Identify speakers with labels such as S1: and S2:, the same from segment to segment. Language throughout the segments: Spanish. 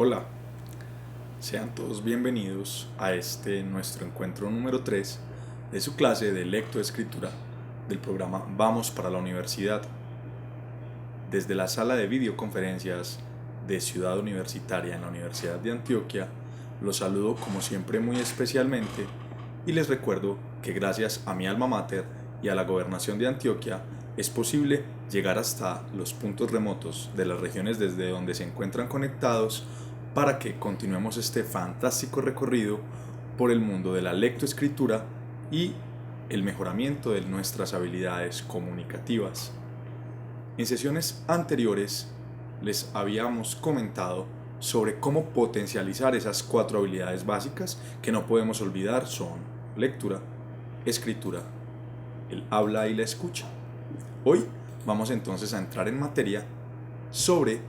S1: Hola, sean todos bienvenidos a este nuestro encuentro número 3 de su clase de lectoescritura del programa Vamos para la Universidad. Desde la sala de videoconferencias de Ciudad Universitaria en la Universidad de Antioquia, los saludo como siempre muy especialmente y les recuerdo que gracias a mi alma mater y a la Gobernación de Antioquia es posible llegar hasta los puntos remotos de las regiones desde donde se encuentran conectados para que continuemos este fantástico recorrido por el mundo de la lectoescritura y el mejoramiento de nuestras habilidades comunicativas. En sesiones anteriores les habíamos comentado sobre cómo potencializar esas 4 habilidades básicas que no podemos olvidar son lectura, escritura, el habla y la escucha. Hoy vamos entonces a entrar en materia sobre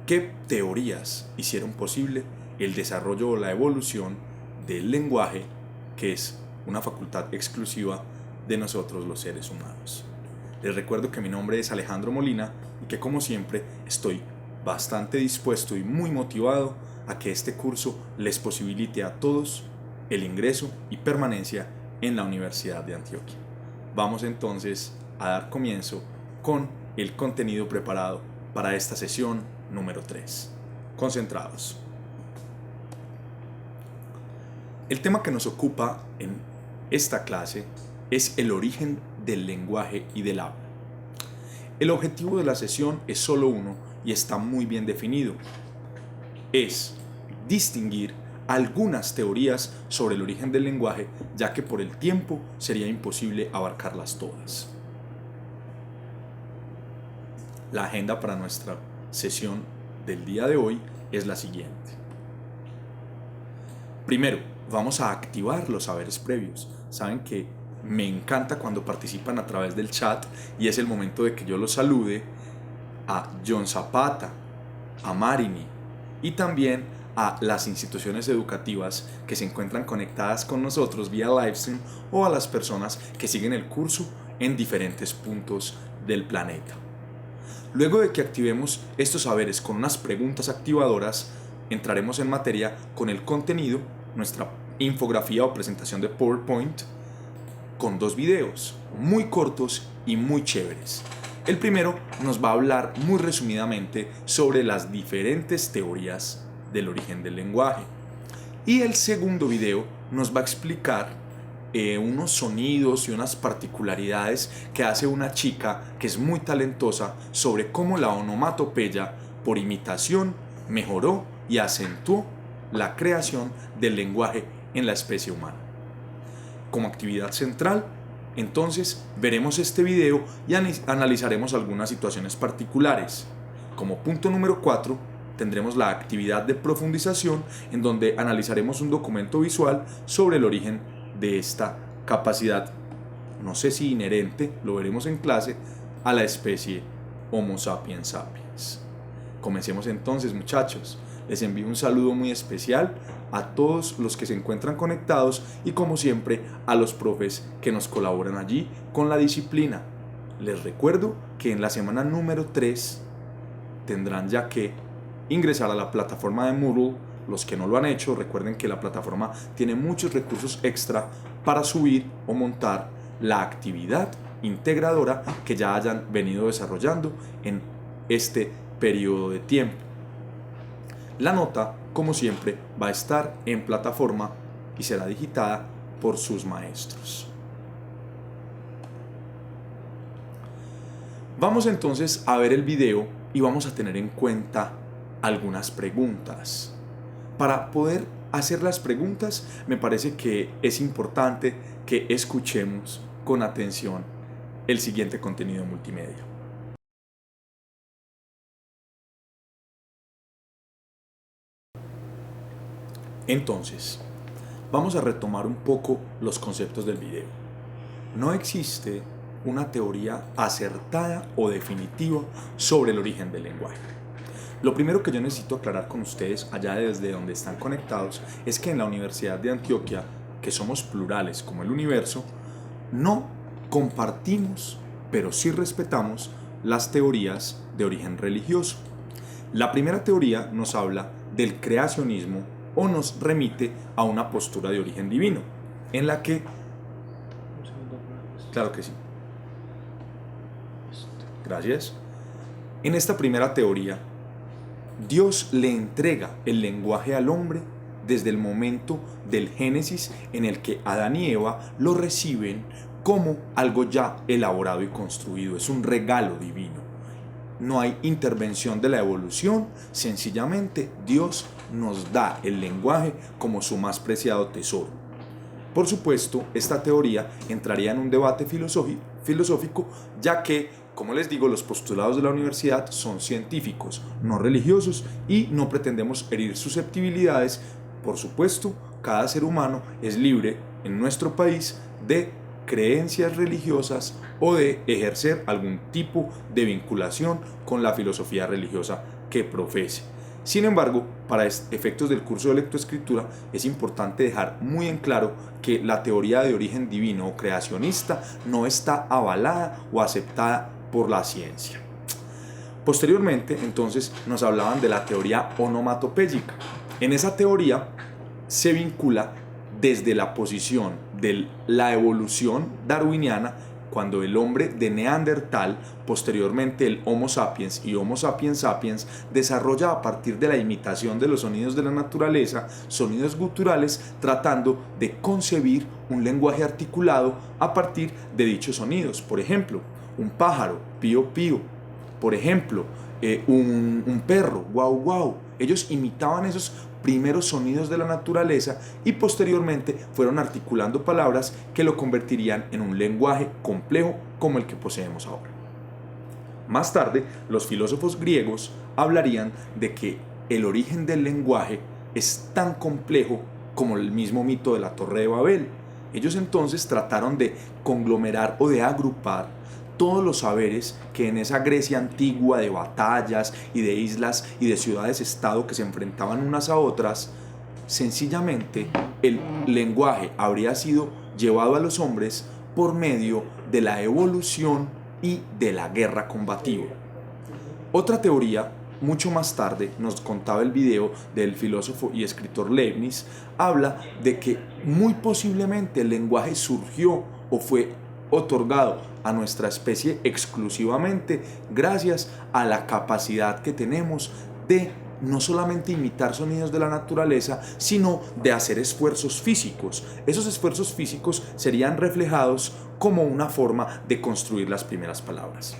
S1: qué teorías hicieron posible el desarrollo o la evolución del lenguaje, que es una facultad exclusiva de nosotros los seres humanos. Les recuerdo que mi nombre es Alejandro Molina y que como siempre estoy bastante dispuesto y muy motivado a que este curso les posibilite a todos el ingreso y permanencia en la Universidad de Antioquia. Vamos entonces a dar comienzo con el contenido preparado para esta sesión número 3. Concentrados. El tema que nos ocupa en esta clase es el origen del lenguaje y del habla. El objetivo de la sesión es solo uno y está muy bien definido. Es distinguir algunas teorías sobre el origen del lenguaje, ya que por el tiempo sería imposible abarcarlas todas. La agenda para nuestra sesión del día de hoy es la siguiente. Primero, vamos a activar los saberes previos. Saben que me encanta cuando participan a través del chat y es el momento de que yo los salude a John Zapata, a Marini y también a las instituciones educativas que se encuentran conectadas con nosotros vía livestream o a las personas que siguen el curso en diferentes puntos del planeta. Luego de que activemos estos saberes con unas preguntas activadoras, entraremos en materia con el contenido, nuestra infografía o presentación de PowerPoint, con 2 videos muy cortos y muy chéveres. El primero nos va a hablar muy resumidamente sobre las diferentes teorías del origen del lenguaje. Y el segundo video nos va a explicar unos sonidos y unas particularidades que hace una chica que es muy talentosa sobre cómo la onomatopeya por imitación mejoró y acentuó la creación del lenguaje en la especie humana. Como actividad central, entonces veremos este video y analizaremos algunas situaciones particulares. Como punto número 4, tendremos la actividad de profundización en donde analizaremos un documento visual sobre el origen de esta capacidad, no sé si inherente, lo veremos en clase, a la especie Homo sapiens sapiens. Comencemos entonces, muchachos. Les envío un saludo muy especial a todos los que se encuentran conectados y como siempre a los profes que nos colaboran allí con la disciplina. Les recuerdo que en la semana número 3 tendrán ya que ingresar a la plataforma de Moodle. Los que no lo han hecho, recuerden que la plataforma tiene muchos recursos extra para subir o montar la actividad integradora que ya hayan venido desarrollando en este periodo de tiempo. La nota, como siempre, va a estar en plataforma y será digitada por sus maestros. Vamos entonces a ver el video y vamos a tener en cuenta algunas preguntas. Para poder hacer las preguntas, me parece que es importante que escuchemos con atención el siguiente contenido multimedia. Entonces, vamos a retomar un poco los conceptos del video. No existe una teoría acertada o definitiva sobre el origen del lenguaje. Lo primero que yo necesito aclarar con ustedes, allá desde donde están conectados, es que en la Universidad de Antioquia, que somos plurales como el universo, no compartimos, pero sí respetamos las teorías de origen religioso. La primera teoría nos habla del creacionismo o nos remite a una postura de origen divino, en la que... Claro que sí. Gracias. En esta primera teoría, Dios le entrega el lenguaje al hombre desde el momento del Génesis en el que Adán y Eva lo reciben como algo ya elaborado y construido. Es un regalo divino. No hay intervención de la evolución, sencillamente Dios nos da el lenguaje como su más preciado tesoro. Por supuesto, esta teoría entraría en un debate filosófico, ya que, como les digo, los postulados de la universidad son científicos, no religiosos, y no pretendemos herir susceptibilidades. Por supuesto, cada ser humano es libre en nuestro país de creencias religiosas o de ejercer algún tipo de vinculación con la filosofía religiosa que profese. Sin embargo, para efectos del curso de lectoescritura es importante dejar muy en claro que la teoría de origen divino o creacionista no está avalada o aceptada por la ciencia. Posteriormente, entonces, nos hablaban de la teoría onomatopéyica. En esa teoría se vincula desde la posición de la evolución darwiniana, cuando el hombre de Neandertal, posteriormente el Homo sapiens y Homo sapiens sapiens, desarrolla a partir de la imitación de los sonidos de la naturaleza, sonidos guturales, tratando de concebir un lenguaje articulado a partir de dichos sonidos. Por ejemplo, un pájaro, pío pío. Por ejemplo, un perro, guau guau. Ellos imitaban esos primeros sonidos de la naturaleza y posteriormente fueron articulando palabras que lo convertirían en un lenguaje complejo como el que poseemos ahora. Más tarde, los filósofos griegos hablarían de que el origen del lenguaje es tan complejo como el mismo mito de la Torre de Babel. Ellos entonces trataron de conglomerar o de agrupar todos los saberes que en esa Grecia antigua de batallas y de islas y de ciudades-estado que se enfrentaban unas a otras, sencillamente el lenguaje habría sido llevado a los hombres por medio de la evolución y de la guerra combativa. Otra teoría, mucho más tarde, nos contaba el video del filósofo y escritor Leibniz, habla de que muy posiblemente el lenguaje surgió o fue otorgado a nuestra especie exclusivamente gracias a la capacidad que tenemos de no solamente imitar sonidos de la naturaleza, sino de hacer esfuerzos físicos. Esos esfuerzos físicos serían reflejados como una forma de construir las primeras palabras.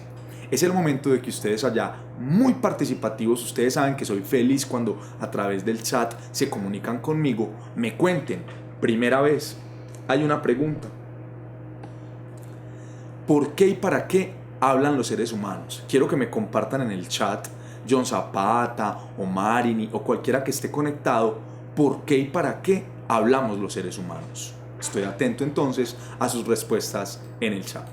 S1: Es el momento de que ustedes allá, muy participativos, ustedes saben que soy feliz cuando a través del chat se comunican conmigo, me cuenten, primera vez, hay una pregunta. ¿Por qué y para qué hablan los seres humanos? Quiero que me compartan en el chat, John Zapata o Marini o cualquiera que esté conectado, ¿por qué y para qué hablamos los seres humanos? Estoy atento entonces a sus respuestas en el chat.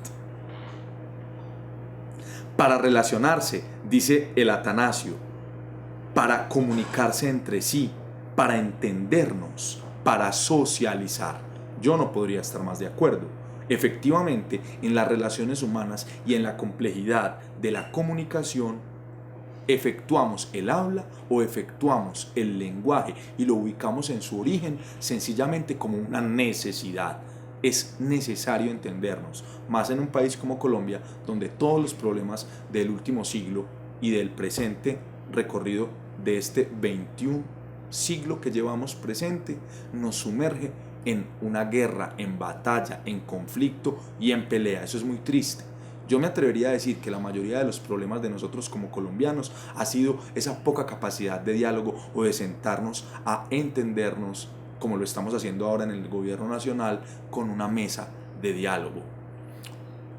S1: Para relacionarse, dice el Atanasio, para comunicarse entre sí, para entendernos, para socializar. Yo no podría estar más de acuerdo. Efectivamente, en las relaciones humanas y en la complejidad de la comunicación, efectuamos el habla o efectuamos el lenguaje y lo ubicamos en su origen sencillamente como una necesidad. Es necesario entendernos, más en un país como Colombia, donde todos los problemas del último siglo y del presente recorrido de este 21 siglo que llevamos presente nos sumerge en una guerra, en batalla, en conflicto y en pelea. Eso es muy triste. Yo me atrevería a decir que la mayoría de los problemas de nosotros como colombianos ha sido esa poca capacidad de diálogo o de sentarnos a entendernos como lo estamos haciendo ahora en el gobierno nacional con una mesa de diálogo.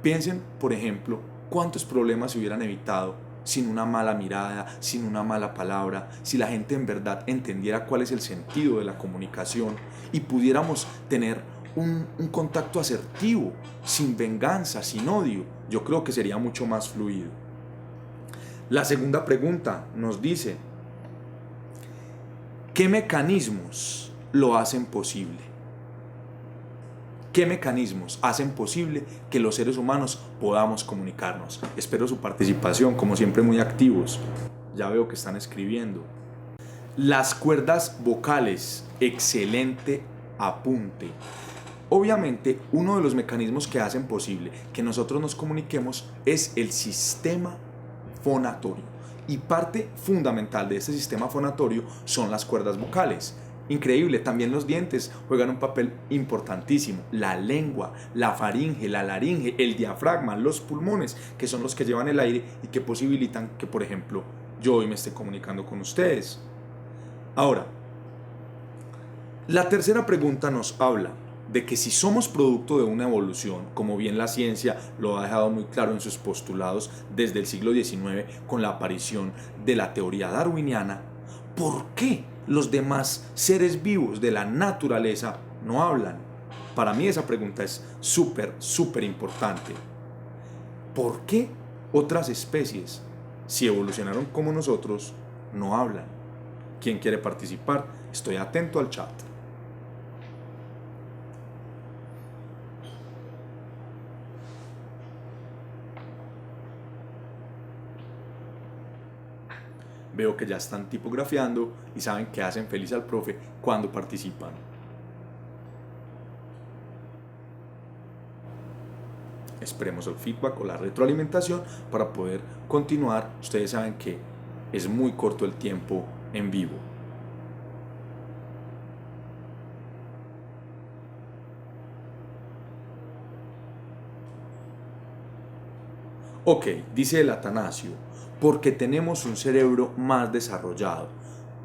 S1: Piensen, por ejemplo, cuántos problemas se hubieran evitado sin una mala mirada, sin una mala palabra, si la gente en verdad entendiera cuál es el sentido de la comunicación y pudiéramos tener un contacto asertivo, sin venganza, sin odio. Yo creo que sería mucho más fluido. La segunda pregunta nos dice, ¿qué mecanismos lo hacen posible? ¿Qué mecanismos hacen posible que los seres humanos podamos comunicarnos? Espero su participación, como siempre muy activos. Ya veo que están escribiendo. Las cuerdas vocales, excelente apunte. Obviamente, uno de los mecanismos que hacen posible que nosotros nos comuniquemos es el sistema fonatorio. Y parte fundamental de este sistema fonatorio son las cuerdas vocales. Increíble, también los dientes juegan un papel importantísimo. La lengua, la faringe, la laringe, el diafragma, los pulmones, que son los que llevan el aire y que posibilitan que, por ejemplo, yo hoy me esté comunicando con ustedes. Ahora, la tercera pregunta nos habla de que si somos producto de una evolución, como bien la ciencia lo ha dejado muy claro en sus postulados desde el siglo XIX con la aparición de la teoría darwiniana, ¿por qué los demás seres vivos de la naturaleza no hablan? Para mí esa pregunta es súper importante. ¿Por qué otras especies, si evolucionaron como nosotros, no hablan? ¿Quién quiere participar? Estoy atento al chat. Veo que ya están tipografiando y saben que hacen feliz al profe cuando participan. Esperemos el feedback o la retroalimentación para poder continuar. Ustedes saben que es muy corto el tiempo en vivo. Ok, dice el Atanasio, porque tenemos un cerebro más desarrollado.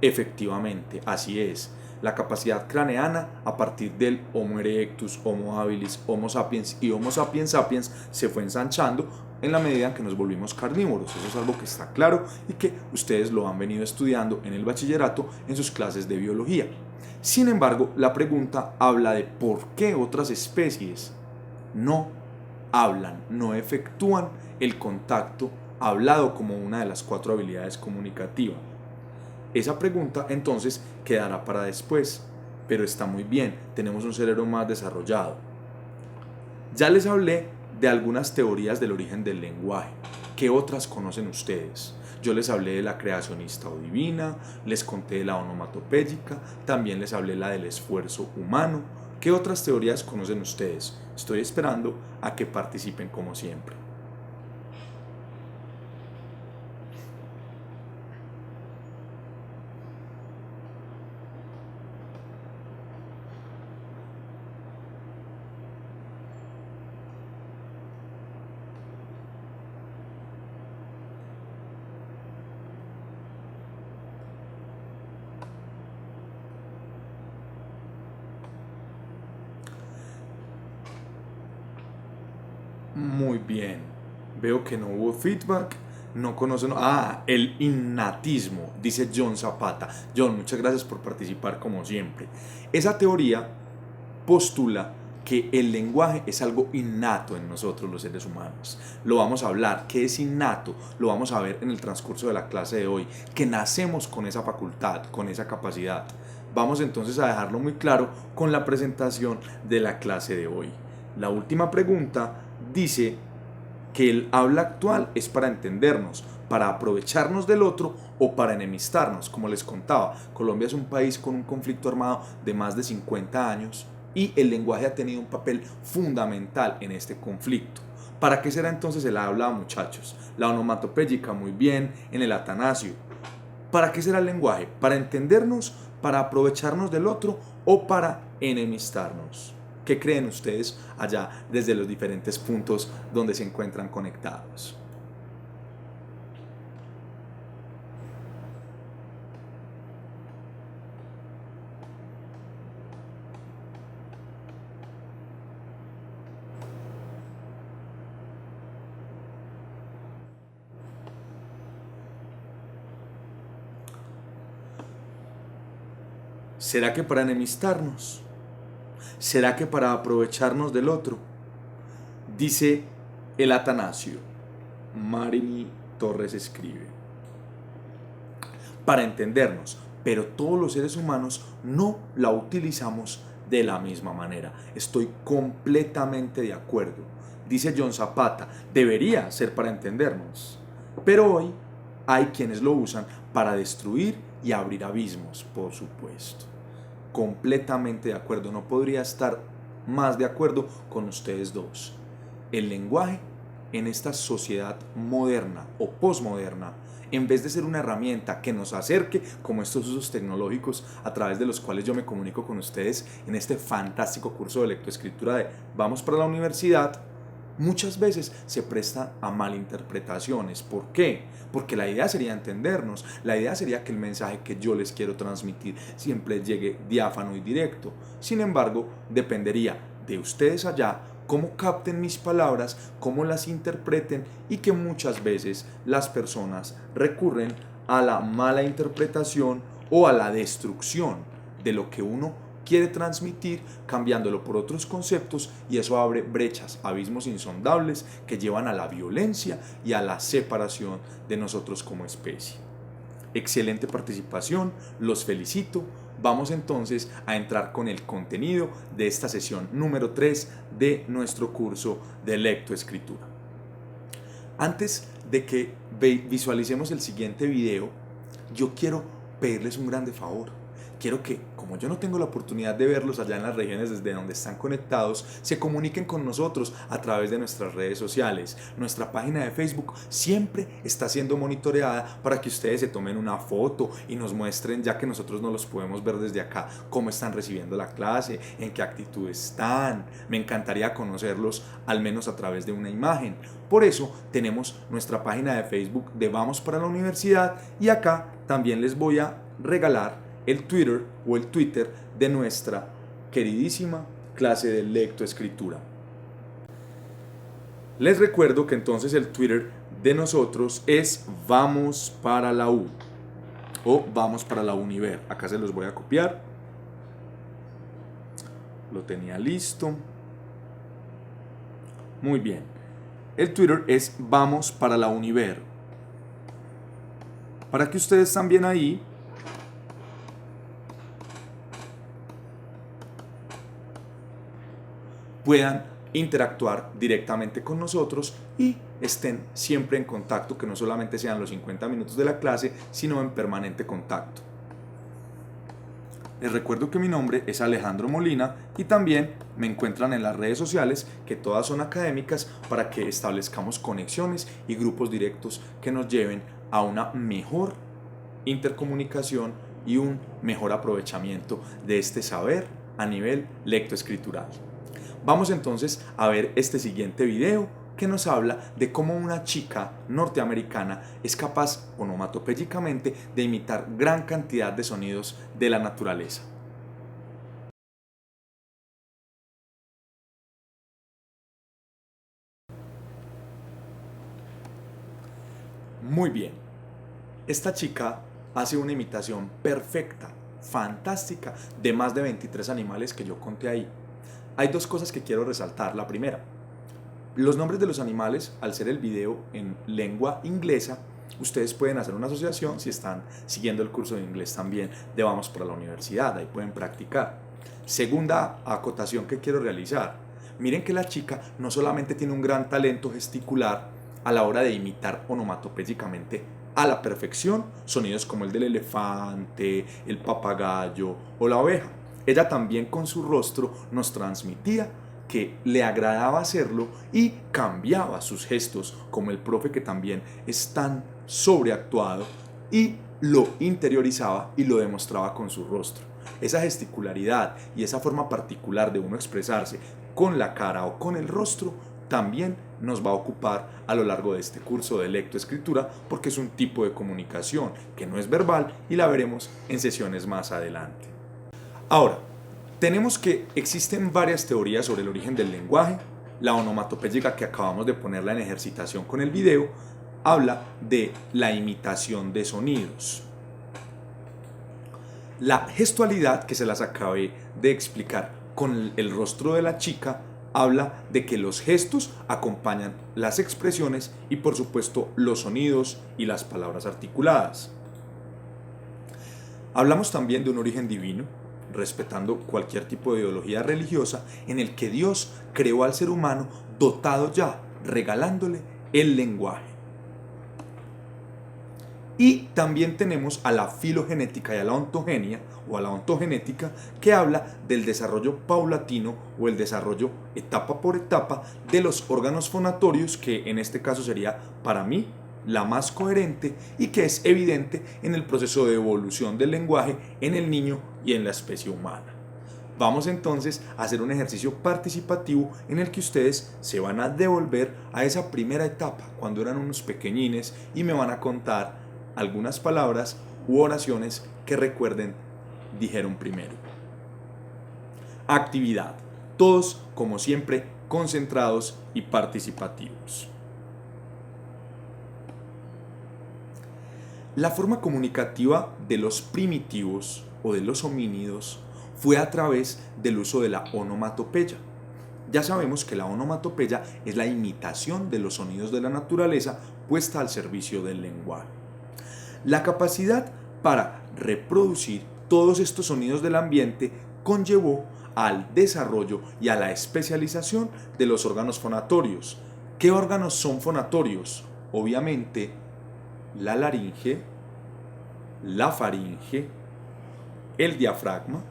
S1: Efectivamente, así es. La capacidad craneana a partir del Homo erectus, Homo habilis, Homo sapiens y Homo sapiens sapiens se fue ensanchando en la medida en que nos volvimos carnívoros. Eso es algo que está claro y que ustedes lo han venido estudiando en el bachillerato en sus clases de biología. Sin embargo, la pregunta habla de por qué otras especies no hablan, no efectúan el contacto hablado como una de las 4 habilidades comunicativas. Esa pregunta entonces quedará para después, pero está muy bien, tenemos un cerebro más desarrollado. Ya les hablé de algunas teorías del origen del lenguaje. ¿Qué otras conocen ustedes? Yo les hablé de la creacionista o divina, les conté de la onomatopéyica, también les hablé la del esfuerzo humano. ¿Qué otras teorías conocen ustedes? Estoy esperando a que participen como siempre. Muy bien. Veo que no hubo feedback. No conocen. Ah, el innatismo, dice John Zapata. John, muchas gracias por participar como siempre. Esa teoría postula que el lenguaje es algo innato en nosotros los seres humanos. Lo vamos a hablar. ¿Qué es innato? Lo vamos a ver en el transcurso de la clase de hoy. Que nacemos con esa facultad, con esa capacidad. Vamos entonces a dejarlo muy claro con la presentación de la clase de hoy. La última pregunta dice que el habla actual es para entendernos, para aprovecharnos del otro o para enemistarnos. Como les contaba, Colombia es un país con un conflicto armado de más de 50 años y el lenguaje ha tenido un papel fundamental en este conflicto. ¿Para qué será entonces el habla, muchachos? La onomatopéyica, muy bien, en el Atanasio. ¿Para qué será el lenguaje? ¿Para entendernos, para aprovecharnos del otro o para enemistarnos? ¿Qué creen ustedes allá desde los diferentes puntos donde se encuentran conectados? ¿Será que para enemistarnos? ¿Será que para aprovecharnos del otro? Dice el Atanasio. Marini Torres escribe. Para entendernos, pero todos los seres humanos no la utilizamos de la misma manera. Estoy completamente de acuerdo. Dice John Zapata, debería ser para entendernos. Pero hoy hay quienes lo usan para destruir y abrir abismos, por supuesto. Completamente de acuerdo, no podría estar más de acuerdo con ustedes dos. El lenguaje en esta sociedad moderna o posmoderna, en vez de ser una herramienta que nos acerque, como estos usos tecnológicos a través de los cuales yo me comunico con ustedes en este fantástico curso de lectoescritura de Vamos para la Universidad, muchas veces se presta a malinterpretaciones. ¿Por qué? Porque la idea sería entendernos, la idea sería que el mensaje que yo les quiero transmitir siempre llegue diáfano y directo. Sin embargo, dependería de ustedes allá cómo capten mis palabras, cómo las interpreten, y que muchas veces las personas recurren a la mala interpretación o a la destrucción de lo que uno quiere transmitir, cambiándolo por otros conceptos, y eso abre brechas, abismos insondables que llevan a la violencia y a la separación de nosotros como especie. Excelente participación, los felicito. Vamos entonces a entrar con el contenido de esta sesión número 3 de nuestro curso de lectoescritura. Antes de que visualicemos el siguiente video, yo quiero pedirles un grande favor. Quiero que, como yo no tengo la oportunidad de verlos allá en las regiones desde donde están conectados, se comuniquen con nosotros a través de nuestras redes sociales. Nuestra página de Facebook siempre está siendo monitoreada para que ustedes se tomen una foto y nos muestren, ya que nosotros no los podemos ver desde acá, cómo están recibiendo la clase, en qué actitud están. Me encantaría conocerlos al menos a través de una imagen. Por eso tenemos nuestra página de Facebook de Vamos para la Universidad, y acá también les voy a regalar el Twitter o el Twitter de nuestra queridísima clase de lectoescritura. Les recuerdo que entonces el Twitter de nosotros es Vamos para la U o Vamos para la Univer. Acá se los voy a copiar. Lo tenía listo. Muy bien. El Twitter es Vamos para la Univer. Para que ustedes también ahí puedan interactuar directamente con nosotros y estén siempre en contacto, que no solamente sean los 50 minutos de la clase, sino en permanente contacto. Les recuerdo que mi nombre es Alejandro Molina y también me encuentran en las redes sociales, que todas son académicas, para que establezcamos conexiones y grupos directos que nos lleven a una mejor intercomunicación y un mejor aprovechamiento de este saber a nivel lectoescritural. Vamos entonces a ver este siguiente video que nos habla de cómo una chica norteamericana es capaz onomatopéyicamente de imitar gran cantidad de sonidos de la naturaleza. Muy bien, esta chica hace una imitación perfecta, fantástica, de más de 23 animales que yo conté ahí. Hay dos cosas que quiero resaltar. La primera, los nombres de los animales, al ser el video en lengua inglesa, ustedes pueden hacer una asociación si están siguiendo el curso de inglés también de Vamos para la Universidad, ahí pueden practicar. Segunda acotación que quiero realizar, miren que la chica no solamente tiene un gran talento gesticular a la hora de imitar onomatopéyicamente a la perfección sonidos como el del elefante, el papagayo o la oveja. Ella también con su rostro nos transmitía que le agradaba hacerlo y cambiaba sus gestos, como el profe, que también es tan sobreactuado, y lo interiorizaba y lo demostraba con su rostro. Esa gesticularidad y esa forma particular de uno expresarse con la cara o con el rostro también nos va a ocupar a lo largo de este curso de lectoescritura, porque es un tipo de comunicación que no es verbal y la veremos en sesiones más adelante. Ahora, tenemos que existen varias teorías sobre el origen del lenguaje. La onomatopéyica, que acabamos de ponerla en ejercitación con el video, habla de la imitación de sonidos. La gestualidad, que se las acabé de explicar con el rostro de la chica, habla de que los gestos acompañan las expresiones y, por supuesto, los sonidos y las palabras articuladas. Hablamos también de un origen divino, respetando cualquier tipo de ideología religiosa, en el que Dios creó al ser humano dotado ya, regalándole el lenguaje. Y también tenemos a la filogenética y a la ontogenia o a la ontogenética, que habla del desarrollo paulatino o el desarrollo etapa por etapa de los órganos fonatorios, que en este caso sería para mí la más coherente y que es evidente en el proceso de evolución del lenguaje en el niño y en la especie humana. Vamos entonces a hacer un ejercicio participativo en el que ustedes se van a devolver a esa primera etapa, cuando eran unos pequeñines, y me van a contar algunas palabras u oraciones que recuerden dijeron primero. Actividad. Todos, como siempre, concentrados y participativos. La forma comunicativa de los primitivos o de los homínidos fue a través del uso de la onomatopeya. Ya sabemos que la onomatopeya es la imitación de los sonidos de la naturaleza puesta al servicio del lenguaje. La capacidad para reproducir todos estos sonidos del ambiente conllevó al desarrollo y a la especialización de los órganos fonatorios. ¿Qué órganos son fonatorios? Obviamente, la laringe, la faringe, el diafragma,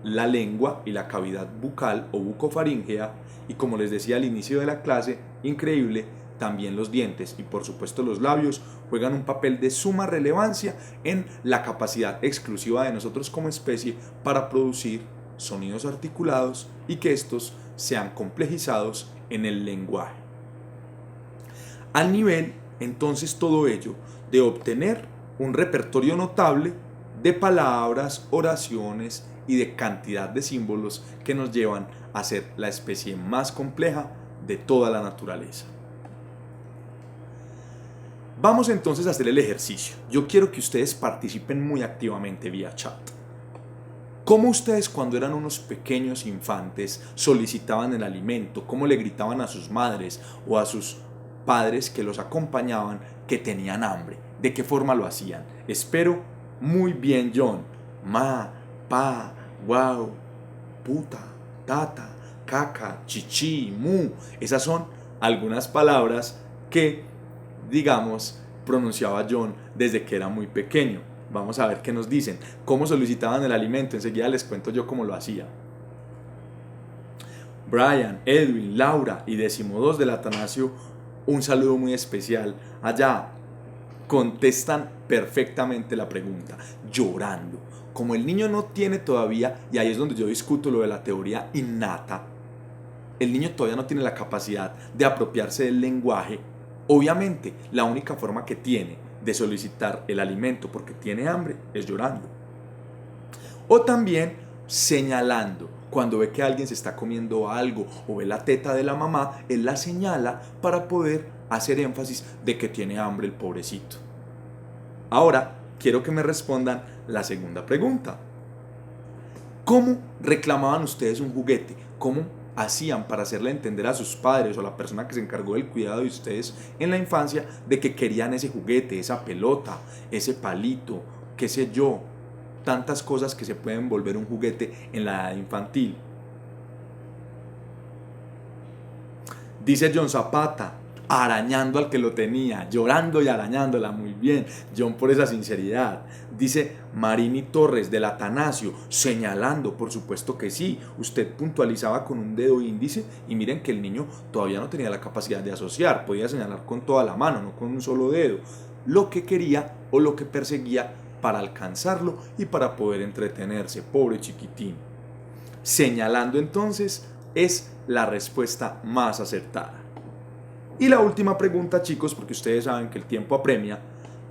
S1: la lengua y la cavidad bucal o bucofaringea, y como les decía al inicio de la clase, increíble, también los dientes y por supuesto los labios juegan un papel de suma relevancia en la capacidad exclusiva de nosotros como especie para producir sonidos articulados y que estos sean complejizados en el lenguaje. Al nivel, entonces, todo ello de obtener un repertorio notable de palabras, oraciones y de cantidad de símbolos que nos llevan a ser la especie más compleja de toda la naturaleza. Vamos entonces a hacer el ejercicio. Yo quiero que ustedes participen muy activamente vía chat. ¿Cómo ustedes, cuando eran unos pequeños infantes, solicitaban el alimento? ¿Cómo le gritaban a sus madres o a sus padres que los acompañaban que tenían hambre? ¿De qué forma lo hacían? Espero muy bien, John. Ma, pa, wow, puta, tata, caca, chichi, mu. Esas son algunas palabras que, digamos, pronunciaba John desde que era muy pequeño. Vamos a ver qué nos dicen. ¿Cómo solicitaban el alimento? Enseguida les cuento yo cómo lo hacía. Brian, Edwin, Laura y 12 del Atanasio, un saludo muy especial. Allá contestan perfectamente la pregunta, llorando. Como el niño no tiene todavía, y ahí es donde yo discuto lo de la teoría innata, el niño todavía no tiene la capacidad de apropiarse del lenguaje. Obviamente, la única forma que tiene de solicitar el alimento porque tiene hambre es llorando. O también señalando. Cuando ve que alguien se está comiendo algo o ve la teta de la mamá, él la señala para poder hacer énfasis de que tiene hambre el pobrecito. Ahora, quiero que me respondan la segunda pregunta. ¿Cómo reclamaban ustedes un juguete? ¿Cómo hacían para hacerle entender a sus padres o a la persona que se encargó del cuidado de ustedes en la infancia de que querían ese juguete, esa pelota, ese palito, qué sé yo, tantas cosas que se pueden volver un juguete en la edad infantil? Dice John Zapata, arañando al que lo tenía, llorando y arañándola. Muy bien, John, por esa sinceridad. Dice Marini Torres del Atanasio, señalando. Por supuesto que sí, usted puntualizaba con un dedo índice y miren que el niño todavía no tenía la capacidad de asociar, podía señalar con toda la mano, no con un solo dedo, lo que quería o lo que perseguía para alcanzarlo y para poder entretenerse. Pobre chiquitín. Señalando entonces es la respuesta más acertada. Y la última pregunta, chicos, porque ustedes saben que el tiempo apremia,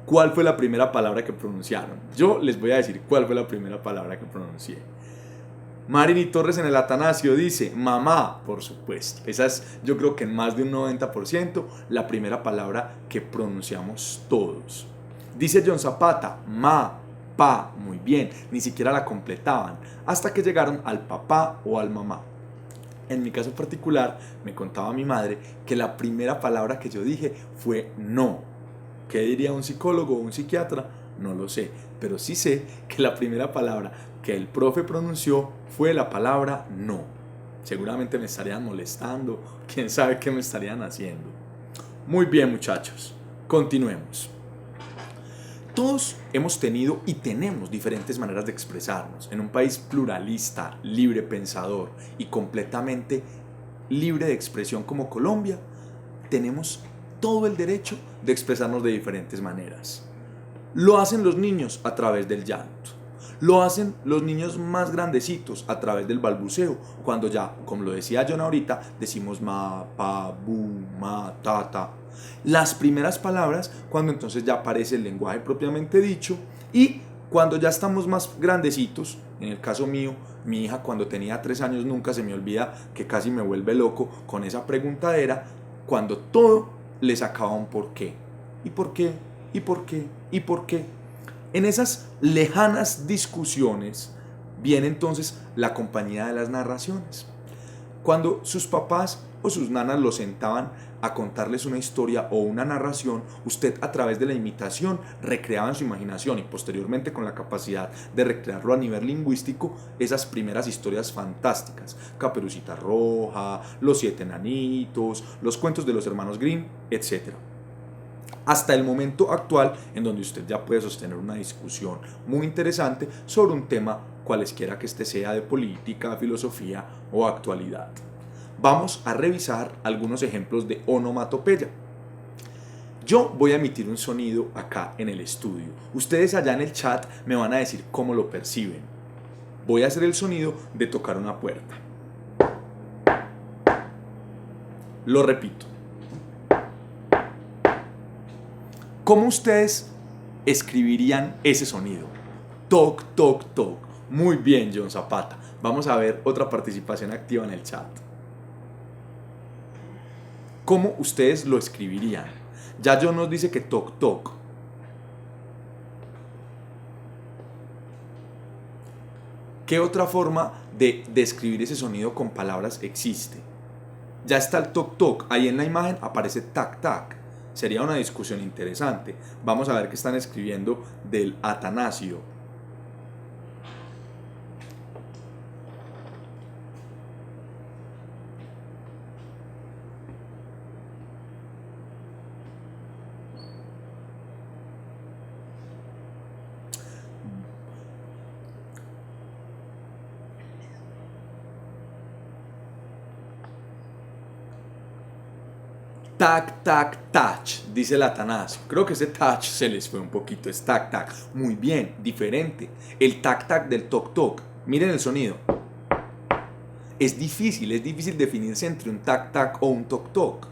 S1: ¿cuál fue la primera palabra que pronunciaron? Yo les voy a decir cuál fue la primera palabra que pronuncié. Marini Torres en el Atanasio dice, mamá, por supuesto. Esa es, yo creo que en más de un 90%, la primera palabra que pronunciamos todos. Dice John Zapata, ma, pa, muy bien, ni siquiera la completaban, hasta que llegaron al papá o al mamá. En mi caso particular, me contaba mi madre que la primera palabra que yo dije fue no. ¿Qué diría un psicólogo o un psiquiatra? No lo sé, pero sí sé que la primera palabra que el profe pronunció fue la palabra no. Seguramente me estarían molestando, quién sabe qué me estarían haciendo. Muy bien, muchachos, continuemos. Todos hemos tenido y tenemos diferentes maneras de expresarnos. En un país pluralista, libre pensador y completamente libre de expresión como Colombia, tenemos todo el derecho de expresarnos de diferentes maneras. Lo hacen los niños a través del llanto. Lo hacen los niños más grandecitos a través del balbuceo, cuando ya, como lo decía John ahorita, decimos ma, pa, bu, ma, ta, ta. Las primeras palabras, cuando entonces ya aparece el lenguaje propiamente dicho, y cuando ya estamos más grandecitos, en el caso mío, mi hija cuando tenía 3 años, nunca se me olvida que casi me vuelve loco con esa preguntadera, cuando todo le sacaba un por qué. ¿Y por qué? ¿Y por qué? ¿Y por qué? En esas lejanas discusiones viene entonces la compañía de las narraciones. Cuando sus papás o sus nanas lo sentaban a contarles una historia o una narración, usted a través de la imitación recreaba en su imaginación y posteriormente con la capacidad de recrearlo a nivel lingüístico esas primeras historias fantásticas. Caperucita Roja, Los 7 Enanitos, los cuentos de los hermanos Grimm, etc. Hasta el momento actual en donde usted ya puede sostener una discusión muy interesante sobre un tema cualesquiera que este sea, de política, filosofía o actualidad. Vamos a revisar algunos ejemplos de onomatopeya. Yo voy a emitir un sonido acá en el estudio. Ustedes allá en el chat me van a decir cómo lo perciben. Voy a hacer el sonido de tocar una puerta. Lo repito. ¿Cómo ustedes escribirían ese sonido? Toc, toc, toc. Muy bien, John Zapata. Vamos a ver otra participación activa en el chat. ¿Cómo ustedes lo escribirían? Ya John nos dice que toc, toc. ¿Qué otra forma de describir ese sonido con palabras existe? Ya está el toc, toc. Ahí en la imagen aparece tac, tac. Sería una discusión interesante. Vamos a ver qué están escribiendo del Atanasio. Tac, tac, touch, dice el Atanasio. Creo que ese touch se les fue un poquito, es tac, tac. Muy bien, diferente. El tac, tac del toc, toc. Miren el sonido. Es difícil definirse entre un tac, tac o un toc, toc.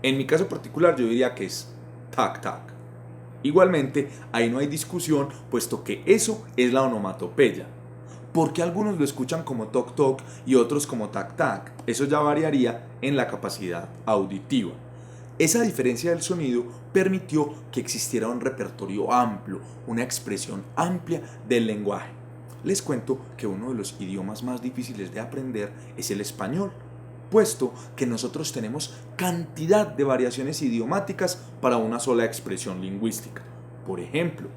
S1: En mi caso particular yo diría que es tac, tac. Igualmente, ahí no hay discusión, puesto que eso es la onomatopeya. Porque algunos lo escuchan como toc toc y otros como tac tac. Eso ya variaría en la capacidad auditiva. Esa diferencia del sonido permitió que existiera un repertorio amplio, una expresión amplia del lenguaje. Les cuento que uno de los idiomas más difíciles de aprender es el español, puesto que nosotros tenemos cantidad de variaciones idiomáticas para una sola expresión lingüística. Por ejemplo,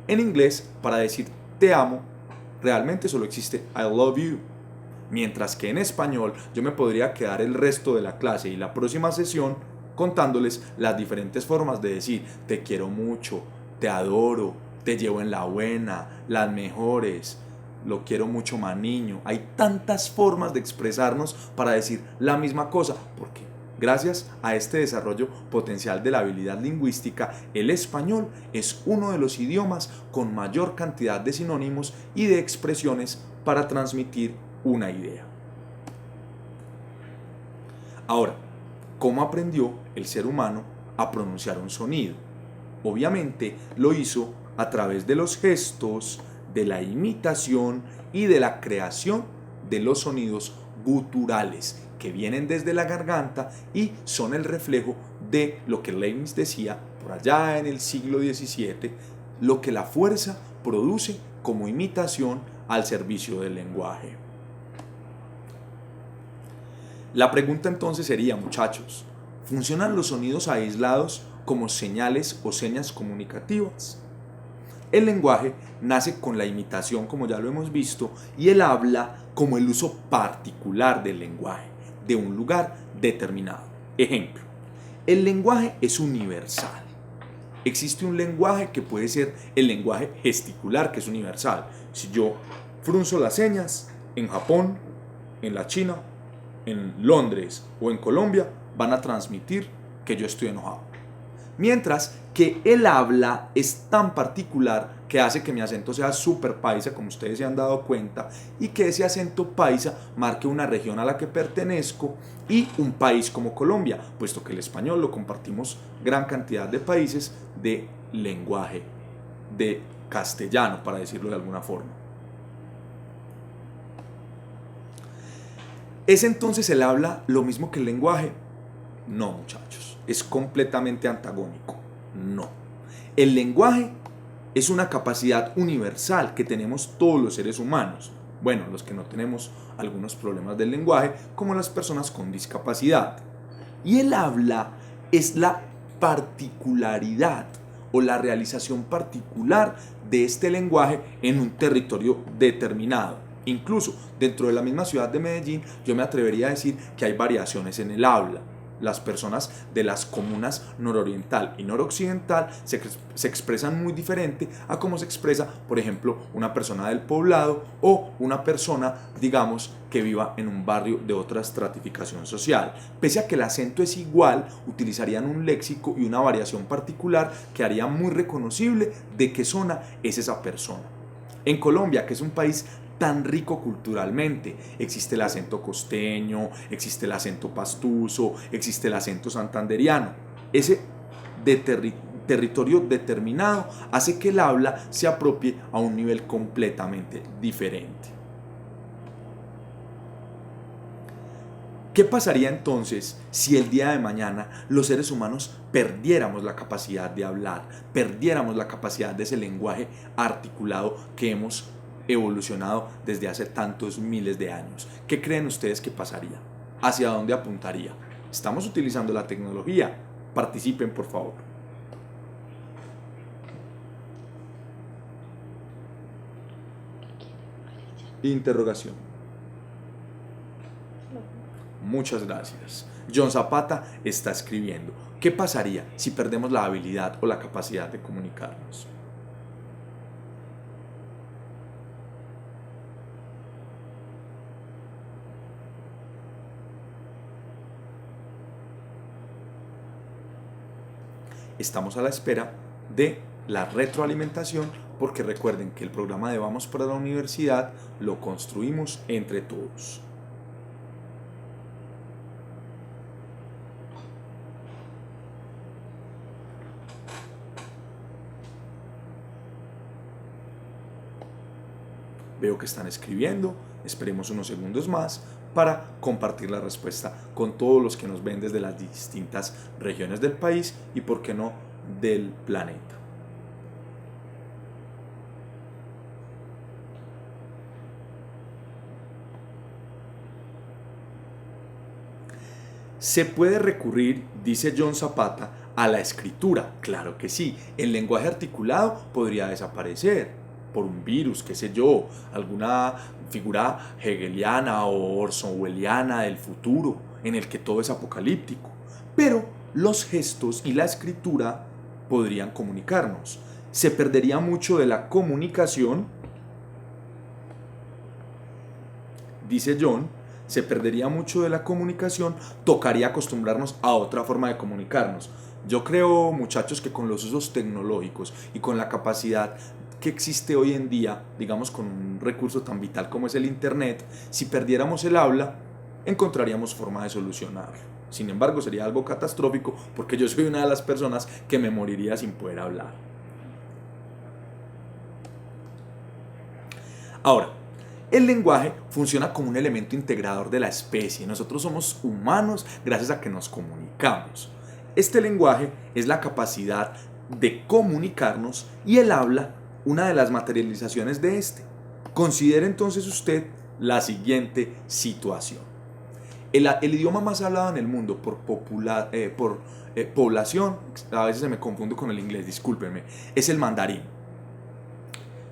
S1: en inglés, para decir te amo, realmente solo existe I love you. Mientras que en español yo me podría quedar el resto de la clase y la próxima sesión contándoles las diferentes formas de decir te quiero mucho, te adoro, te llevo en la buena, las mejores, lo quiero mucho maniño. Hay tantas formas de expresarnos para decir la misma cosa, porque gracias a este desarrollo potencial de la habilidad lingüística, el español es uno de los idiomas con mayor cantidad de sinónimos y de expresiones para transmitir una idea. Ahora, ¿cómo aprendió el ser humano a pronunciar un sonido? Obviamente lo hizo a través de los gestos, de la imitación y de la creación de los sonidos guturales que vienen desde la garganta y son el reflejo de lo que Leibniz decía por allá en el siglo XVII, lo que la fuerza produce como imitación al servicio del lenguaje. La pregunta entonces sería, muchachos, ¿funcionan los sonidos aislados como señales o señas comunicativas? El lenguaje nace con la imitación, como ya lo hemos visto, y el habla como el uso particular del lenguaje, de un lugar determinado. Ejemplo, el lenguaje es universal. existe un lenguaje que puede ser el lenguaje gesticular, que es universal. Si yo frunzo las señas en Japón, en la China, en Londres o en Colombia, van a transmitir que yo estoy enojado. Mientras que el habla es tan particular que hace que mi acento sea súper paisa, como ustedes se han dado cuenta, y que ese acento paisa marque una región a la que pertenezco y un país como Colombia, puesto que el español lo compartimos gran cantidad de países de lenguaje de castellano, para decirlo de alguna forma. ¿Es entonces el habla lo mismo que el lenguaje? No, muchachos, es completamente antagónico. No. El lenguaje es una capacidad universal que tenemos todos los seres humanos. Bueno, los que no tenemos algunos problemas del lenguaje, como las personas con discapacidad. Y el habla es la particularidad o la realización particular de este lenguaje en un territorio determinado. Incluso dentro de la misma ciudad de Medellín, yo me atrevería a decir que hay variaciones en el habla. Las personas de las comunas nororiental y noroccidental se expresan muy diferente a cómo se expresa, por ejemplo, una persona del poblado o una persona, digamos, que viva en un barrio de otra estratificación social. Pese a que el acento es igual, utilizarían un léxico y una variación particular que haría muy reconocible de qué zona es esa persona. En Colombia, que es un país tan rico culturalmente, existe el acento costeño, existe el acento pastuso, existe el acento santanderiano. Ese territorio determinado hace que el habla se apropie a un nivel completamente diferente. ¿Qué pasaría entonces si el día de mañana los seres humanos perdiéramos la capacidad de hablar, perdiéramos la capacidad de ese lenguaje articulado que hemos evolucionado desde hace tantos miles de años? ¿Qué creen ustedes que pasaría? ¿Hacia dónde apuntaría? Estamos utilizando la tecnología. Participen, por favor. Interrogación. Muchas gracias. John Zapata está escribiendo: ¿qué pasaría si perdemos la habilidad o la capacidad de comunicarnos? Estamos a la espera de la retroalimentación, porque recuerden que el programa de Vamos para la Universidad lo construimos entre todos. Veo que están escribiendo, esperemos unos segundos más para compartir la respuesta con todos los que nos ven desde las distintas regiones del país y, por qué no, del planeta. ¿Se puede recurrir, dice John Zapata, a la escritura? Claro que sí. El lenguaje articulado podría desaparecer por un virus, qué sé yo, alguna figura hegeliana o orsowelliana del futuro, en el que todo es apocalíptico. Pero los gestos y la escritura podrían comunicarnos. Se perdería mucho de la comunicación, dice John, se perdería mucho de la comunicación, tocaría acostumbrarnos a otra forma de comunicarnos. Yo creo, muchachos, que con los usos tecnológicos y con la capacidad que existe hoy en día, digamos con un recurso tan vital como es el internet, si perdiéramos el habla, encontraríamos forma de solucionarlo. Sin embargo, sería algo catastrófico, porque yo soy una de las personas que me moriría sin poder hablar. Ahora, el lenguaje funciona como un elemento integrador de la especie. Nosotros somos humanos gracias a que nos comunicamos. Este lenguaje es la capacidad de comunicarnos y el habla una de las materializaciones de este. Considere entonces usted la siguiente situación. El idioma más hablado en el mundo por población, a veces se me confundo con el inglés, discúlpenme, es el mandarín.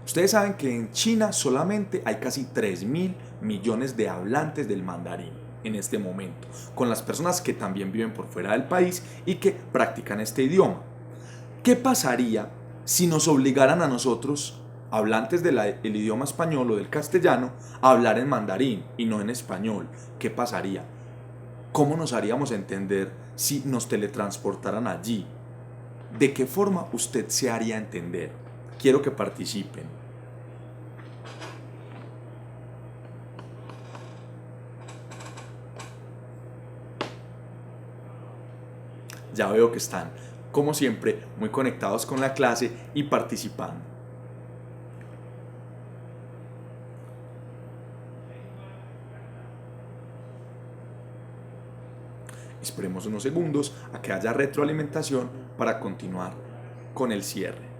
S1: Ustedes saben que en China solamente hay casi 3.000 millones de hablantes del mandarín en este momento, con las personas que también viven por fuera del país y que practican este idioma. ¿Qué pasaría si nos obligaran a nosotros, hablantes del idioma español o del castellano, a hablar en mandarín y no en español? ¿Qué pasaría? ¿Cómo nos haríamos entender si nos teletransportaran allí? ¿De qué forma usted se haría entender? Quiero que participen. Ya veo que están, como siempre, muy conectados con la clase y participando. Esperemos unos segundos a que haya retroalimentación para continuar con el cierre.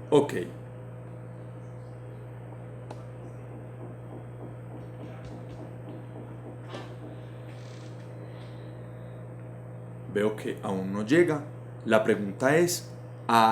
S1: Ok. Veo que aún no llega. La pregunta es,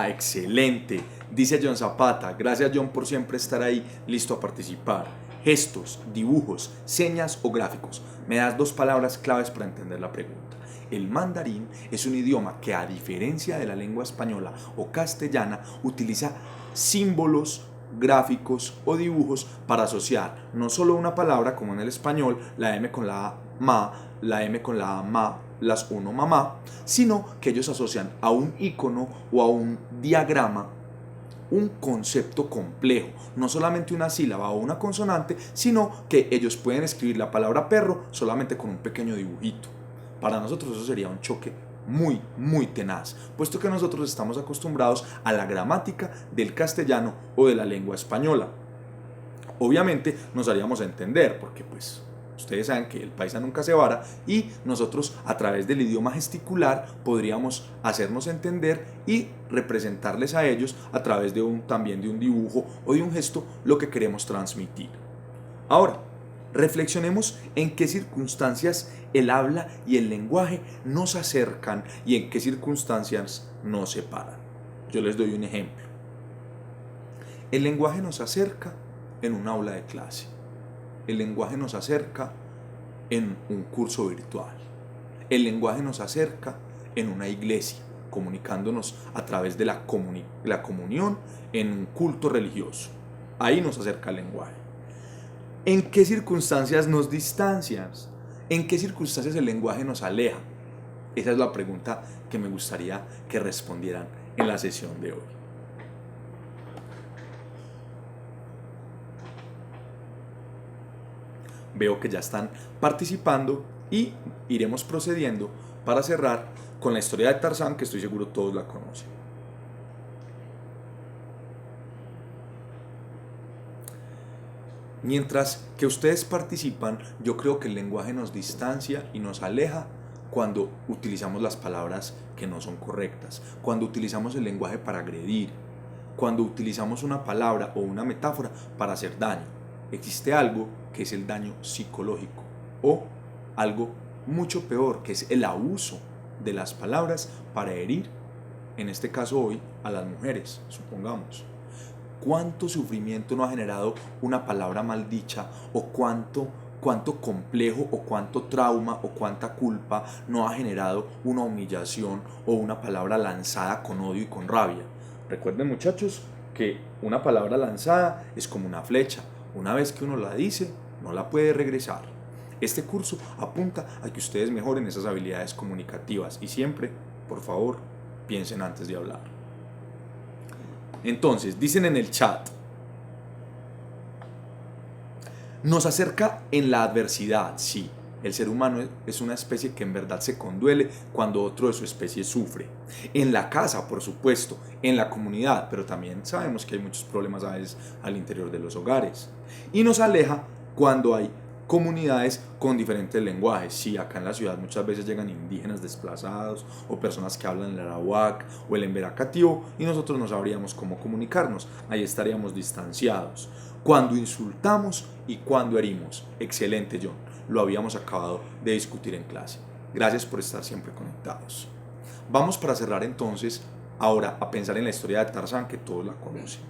S1: excelente. Dice John Zapata, gracias John por siempre estar ahí listo a participar. Gestos, dibujos, señas o gráficos. Me das 2 palabras claves para entender la pregunta. El mandarín es un idioma que, a diferencia de la lengua española o castellana, utiliza símbolos, gráficos o dibujos para asociar no solo una palabra como en el español, la M con la A, ma, la M con la A, ma, las uno mamá, sino que ellos asocian a un icono o a un diagrama un concepto complejo, no solamente una sílaba o una consonante, sino que ellos pueden escribir la palabra perro solamente con un pequeño dibujito. Para nosotros eso sería un choque muy tenaz, puesto que nosotros estamos acostumbrados a la gramática del castellano o de la lengua española. Obviamente nos haríamos entender, porque pues ustedes saben que el paisa nunca se vara y nosotros a través del idioma gesticular podríamos hacernos entender y representarles a ellos a través de también de un dibujo o de un gesto lo que queremos transmitir. Ahora, reflexionemos en qué circunstancias el habla y el lenguaje nos acercan y en qué circunstancias nos separan. Yo les doy un ejemplo. El lenguaje nos acerca en un aula de clase. El lenguaje nos acerca en un curso virtual. El lenguaje nos acerca en una iglesia, comunicándonos a través de la comunión en un culto religioso. Ahí nos acerca el lenguaje. ¿En qué circunstancias nos distancian? ¿En qué circunstancias el lenguaje nos aleja? Esa es la pregunta que me gustaría que respondieran en la sesión de hoy. Veo que ya están participando y iremos procediendo para cerrar con la historia de Tarzán, que estoy seguro todos la conocen. Mientras que ustedes participan, yo creo que el lenguaje nos distancia y nos aleja cuando utilizamos las palabras que no son correctas, cuando utilizamos el lenguaje para agredir, cuando utilizamos una palabra o una metáfora para hacer daño. Existe algo que es el daño psicológico o algo mucho peor, que es el abuso de las palabras para herir, en este caso hoy, a las mujeres, supongamos. ¿Cuánto sufrimiento no ha generado una palabra maldicha o cuánto complejo o cuánto trauma o cuánta culpa no ha generado una humillación o una palabra lanzada con odio y con rabia? Recuerden, muchachos, que una palabra lanzada es como una flecha. Una vez que uno la dice, no la puede regresar. Este curso apunta a que ustedes mejoren esas habilidades comunicativas y siempre, por favor, piensen antes de hablar. Entonces, dicen en el chat, nos acerca en la adversidad, sí. El ser humano es una especie que en verdad se conduele cuando otro de su especie sufre. En la casa, por supuesto, en la comunidad, pero también sabemos que hay muchos problemas a veces al interior de los hogares. Y nos aleja cuando hay comunidades con diferentes lenguajes. Sí, acá en la ciudad muchas veces llegan indígenas desplazados o personas que hablan el arawak o el emberacativo y nosotros no sabríamos cómo comunicarnos. Ahí estaríamos distanciados. Cuando insultamos y cuando herimos. Excelente, John. Lo habíamos acabado de discutir en clase. Gracias por estar siempre conectados. Vamos para cerrar entonces ahora a pensar en la historia de Tarzán, que todos la conocen.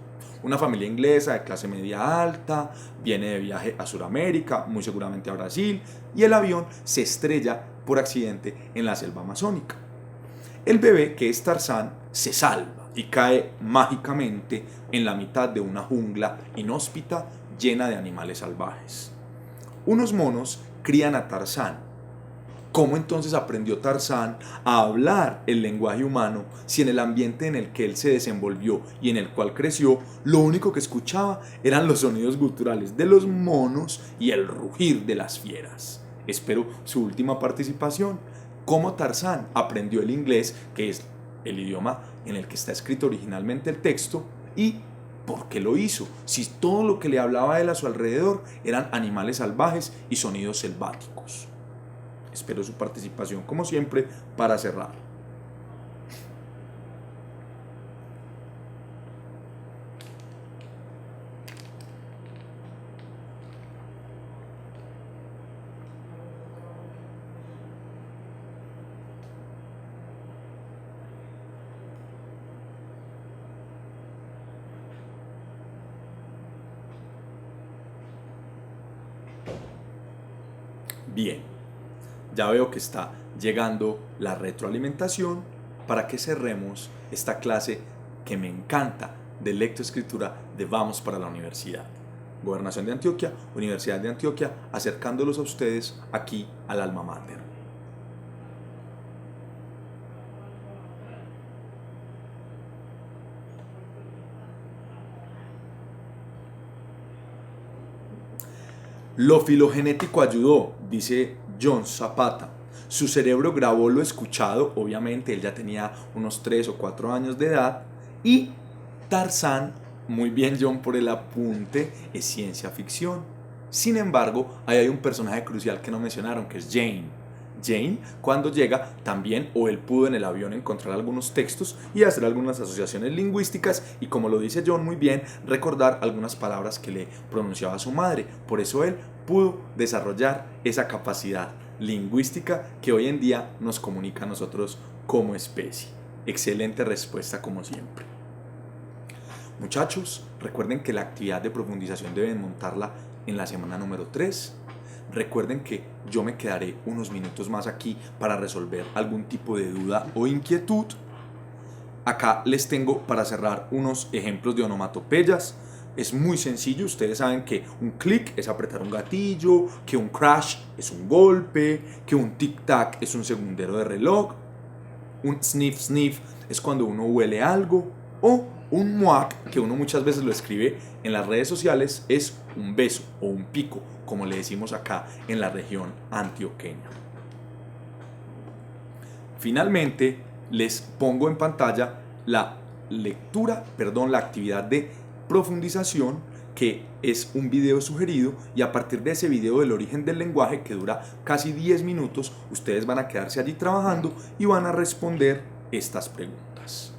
S1: Una familia inglesa de clase media alta, viene de viaje a Sudamérica, muy seguramente a Brasil, y el avión se estrella por accidente en la selva amazónica. El bebé, que es Tarzán, se salva y cae mágicamente en la mitad de una jungla inhóspita llena de animales salvajes. Unos monos crían a Tarzán. ¿Cómo entonces aprendió Tarzán a hablar el lenguaje humano si en el ambiente en el que él se desenvolvió y en el cual creció, lo único que escuchaba eran los sonidos guturales de los monos y el rugir de las fieras? Espero su última participación. ¿Cómo Tarzán aprendió el inglés, que es el idioma en el que está escrito originalmente el texto, y por qué lo hizo, si todo lo que le hablaba a él a su alrededor eran animales salvajes y sonidos selváticos? Espero su participación, como siempre, para cerrar. Bien, ya veo que está llegando la retroalimentación para que cerremos esta clase que me encanta de lectoescritura de Vamos para la Universidad. Gobernación de Antioquia, Universidad de Antioquia, acercándolos a ustedes aquí al alma mater. Lo filogenético ayudó, dice John Zapata. Su cerebro grabó lo escuchado, obviamente él ya tenía unos 3 o 4 años de edad, y Tarzán, muy bien John por el apunte, es ciencia ficción. Sin embargo, ahí hay un personaje crucial que no mencionaron, que es Jane. Jane, cuando llega, también o él pudo en el avión encontrar algunos textos y hacer algunas asociaciones lingüísticas y, como lo dice John muy bien, recordar algunas palabras que le pronunciaba su madre. Por eso él pudo desarrollar esa capacidad lingüística que hoy en día nos comunica a nosotros como especie. Excelente respuesta como siempre. Muchachos, recuerden que la actividad de profundización deben montarla en la semana número 3. Recuerden que yo me quedaré unos minutos más aquí para resolver algún tipo de duda o inquietud. Acá les tengo para cerrar unos ejemplos de onomatopeyas. Es muy sencillo, ustedes saben que un clic es apretar un gatillo, que un crash es un golpe, que un tic-tac es un segundero de reloj, un sniff sniff es cuando uno huele algo, o un muac, que uno muchas veces lo escribe en las redes sociales, es un beso o un pico, como le decimos acá en la región antioqueña. Finalmente, les pongo en pantalla la actividad de profundización, que es un video sugerido, y a partir de ese video del origen del lenguaje, que dura casi 10 minutos, ustedes van a quedarse allí trabajando y van a responder estas preguntas.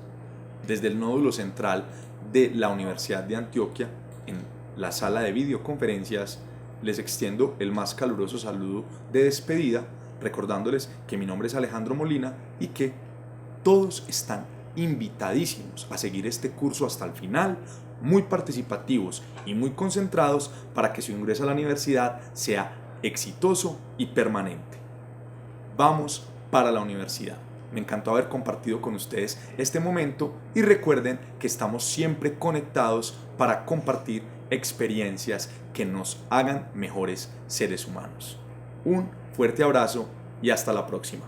S1: Desde el nódulo central de la Universidad de Antioquia, en la sala de videoconferencias, les extiendo el más caluroso saludo de despedida, recordándoles que mi nombre es Alejandro Molina y que todos están invitadísimos a seguir este curso hasta el final, muy participativos y muy concentrados para que su ingreso a la universidad sea exitoso y permanente. Vamos para la universidad. Me encantó haber compartido con ustedes este momento y recuerden que estamos siempre conectados para compartir experiencias que nos hagan mejores seres humanos. Un fuerte abrazo y hasta la próxima.